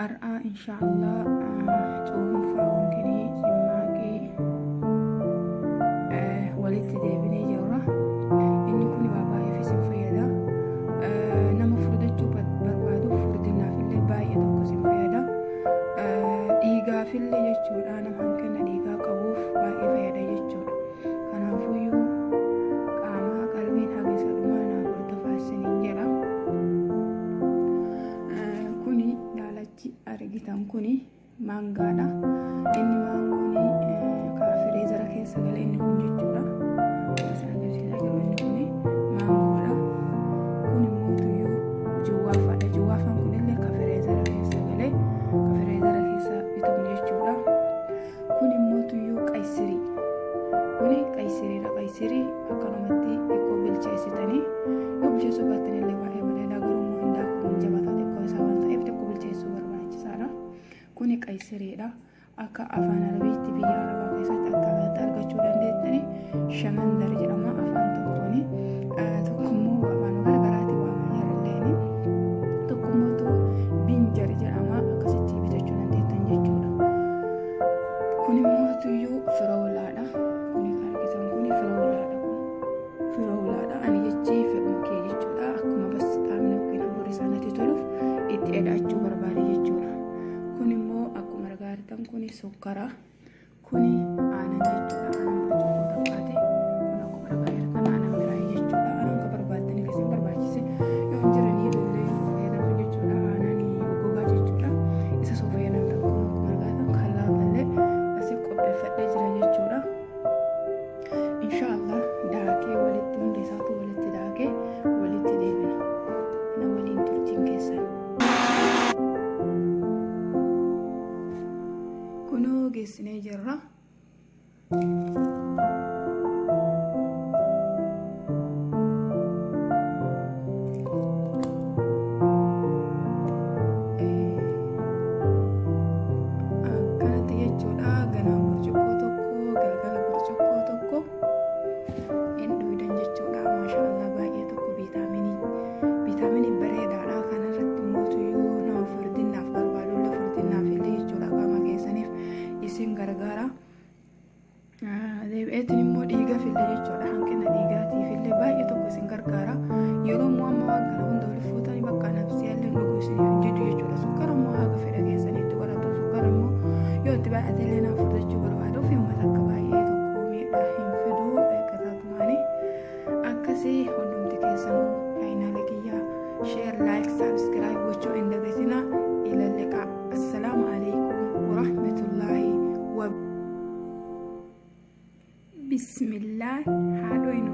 ar'aa inshaallah cuunfaa kini simmaaqii walitti deebinee jirra. Inni kun waa baay'eef isin fayyada. Nama furdachuu barbaadu furdinaafillee baay'ee tokko isin fayyada. Dhiigaafillee jechuudha, nama hanqina dhiigaa qabuuf baay'ee fayyada jechuudha. Kanaafuyyuu qaamaa qalbiin hagisa dhumaa naa hordofaa isiniin jedha. Kuni daalachi argitan kuni maangaadha. Inni maangoon fireezara keessa galee inni kun jechuudha. Inni kuni maangoodha. Kun immoo tuyyuu juwaafaadha. Juwaafaan kunillee fireezara keessa galee fireezara keessa bitamu jechuudha. Kun immoo tuyyuu qaysirii. Kuni qaysiriidha. Qaysirii akkanumatti xiqqoo bilcheessitanii yoo bilcheessuu baattan illee baay'ee bareeda, garuu hindaakuun jabataa xiqqoo isaa waan ta'eef xiqqoo bilcheessuu barbaachisaadha. Kuni qaysiriidha. Akka afaan arabiitti biyya arabaa keessatti akkaataa argachuu dandeettani shamandar jedhama afaan tokkooni. Tokkommoo afaan garaagaraatiin waamama jarilleeni. Tokkommootu binjar jedhama, akkasitti bitachuu dandeettan jechuudha. Kun immoo tuyyuu firoolaadha. Kuni argitan kuni firoolaadha. Kun firoolaadha. Ani jechii fedhuma kee jechuudha. Akkuma bas xaamina yookiin hafuurri isaanitti toluuf itti eda'achuu barbaade jechuudha. Kun immoo akkuma argitan kuni sukkara. Kuni aanan jechuudha. Aanan burcuqqoo taphaate. Kun akkuma argitan aanan biraa jechuudha. Aanan kan barbaadaniif isin barbaachise yoo jiranii illee fayyadamu jechuudha. Aanan gogaa jechuudha. Isa soo fayyadamtan kun akkuma argitan kan laaballee asii qopheeffadhee jira jechuudha. Inshaallah daakee walitti hundi isaatu walitti daakee walitti deebina. Na waliin turtiin keessan. Kunoo geessinee jirra. Akkanatti jechuudha. Ganama burcuqqoo tokko, galgala burcuqqoo tokko hin dhugan jechuudha. Maashaallah baay'ee tokko viitaaminii bareedaadha. Kanarratti immoo tuyyuu nama furdinaaf barbaadullee furdinaaf illee jechuudha qaama keessaniif isin gargaara. Deebi'eetiin immoo dhiigaafillee jechuudha. Hanqina dhiigaatiif illee baay'ee tokko isin gargaara. Yeroo immoo amma waan kana hunda waliif fuutanii bakka nafsiyaallee dhuguu isiniif hin jedhu jechuudha. Sukkara immoo haga fedha keessaniitti godhatu. Sukkara immoo yoo itti baay'ate illee naaf fudhachuu barbaadu fi uummata akka baay'ee tokko miidhaa hin fiduu eeggataatumaani. Akkasii hundumti keessanuu chaanaala kiyyaa share, like, subscribe gochuu hin dagatinaa. Ila liqaa. Assalaamu alaikum warahmatullaahi wabarakatuh. Bismillah. Haadhoynu.